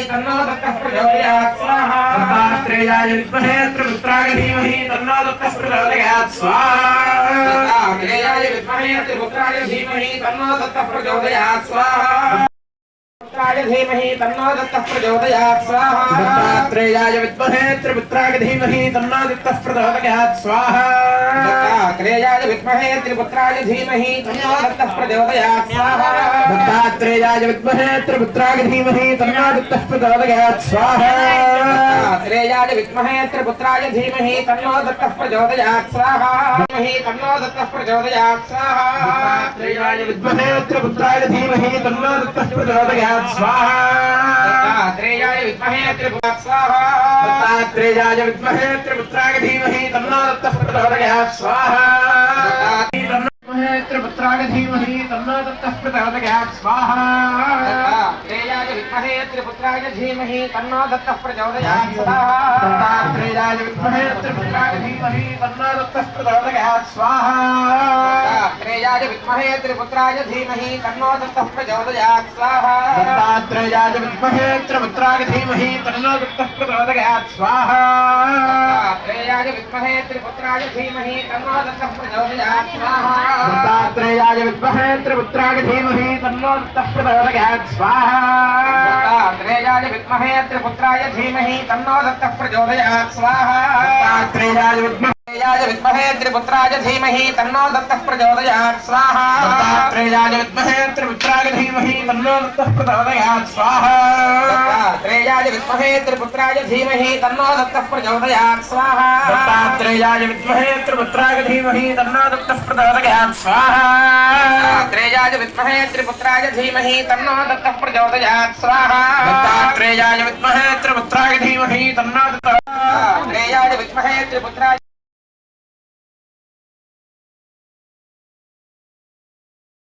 तन्नो दत्तः प्रचोदयात् स्वाहा दत्तात्रेयाय विद्महे त्रिपुत्राय धीमहि तन्नो दत्तः प्रचोदयात् स्वाहा दत्तात्रेयाय विद्महे त्रिपुत्राय धीमहि तन्नो दत्तः प्रचोदयात् स्वाहा दत्तात्रेयाय धीमहि तन्नो दत्तः प्रचोदयात् स्वाहा दत्तात्रेयाय विद्महे त्रिपुत्राय धीमहि तन्नो दत्तः प्रचोदयात् स्वाहा दत्तात्रेयाय विद्महे त्रिपुत्राय धीमहि तन्नो दत्तः प्रचोदयात् स्वाहा दत्तात्रेयाय विद्महे त्रिपुत्राय धीमहि तन्नो दत्तः प्रचोदयात् स्वाहा दत्तात्रेयाय विद्महे त्रिपुत्राय धीमहि तन्नो दत्तः प्रचोदयात् स्वाहा धीमहि तन्नो दत्तः प्रचोदयात् स्वाहा दत्तात्रेयाय विद्महे त्रिपुत्राय धीमहि तन्नो दत्तः प्रचोदयात् स्वाहा दत्तात्रेयाय विद्महे त्रिपुत्राय स्वाहा दत्तात्रेयाय विद्महे त्रिपुत्राय धीमहि तन्नो दत्तः प्रचोदयात् स्वाहा त्रिपुत्राय धीमहि तन्नो दत्तः प्रचोदयात् स्वाहा दत्तात्रेयाय विद्महे त्रिपुत्राय धीमहि तन्नो दत्तः प्रचोदयात् स्वाहा दत्तात्रेयाय विद्महे त्रिपुत्राय धीमहि तन्नो दत्तः प्रचोदयात् स्वाहा दत्तात्रेयाय विद्महे त्रिपुत्राय धीमहि तन्नो दत्तः प्रचोदयात् स्वाहा दत्तात्रेयाय विद्महे त्रिपुत्राय धीमहि तन्नो दत्तः प्रचोदयात् स्वाहा दत्तात्रेयाय विद्महे त्रिपुत्राय धीमहि तन्नो दत्तः प्रचोदयात् स्वाहा दत्तात्रेयाय विद्महे त्रिपुत्राय धीमहि तन्नो दत्तः प्रचोदयात् स्वाहा दत्तात्रेयाय विद्महे त्रिपुत्राय धीमहि तन्नो दत्तः प्रचोदयात् स्वाहा दत्तात्रेयाय विद्महे त्रिपुत्राय धीमहि तन्नो दत्तः प्रचोदयात् स्वाहा दत्तात्रेयाय विद्महे त्रिपुत्राय धीमहि तन्नो दत्तः प्रचोदयात् स्वाहा दत्तात्रेयाय विद्महे त्रिपुत्राय धीमहि तन्नो दत्तः प्रचोदयात् स्वाहा दत्तात्रेयाय विद्महे त्रिपुत्राय धीमहि तन्नो दत्तः प्रचोदयात् स्वाहा दत्तात्रेयाय विद्महे त्रिपुत्राय धीमहि तन्नो दत्तः प्रचोदयात् स्वाहा दत्तात्रेयाय विद्महे त्रिपुत्राय धीमहि तन्नो दत्तः दत्तात्रेयाय विद्महे त्रिपुत्राय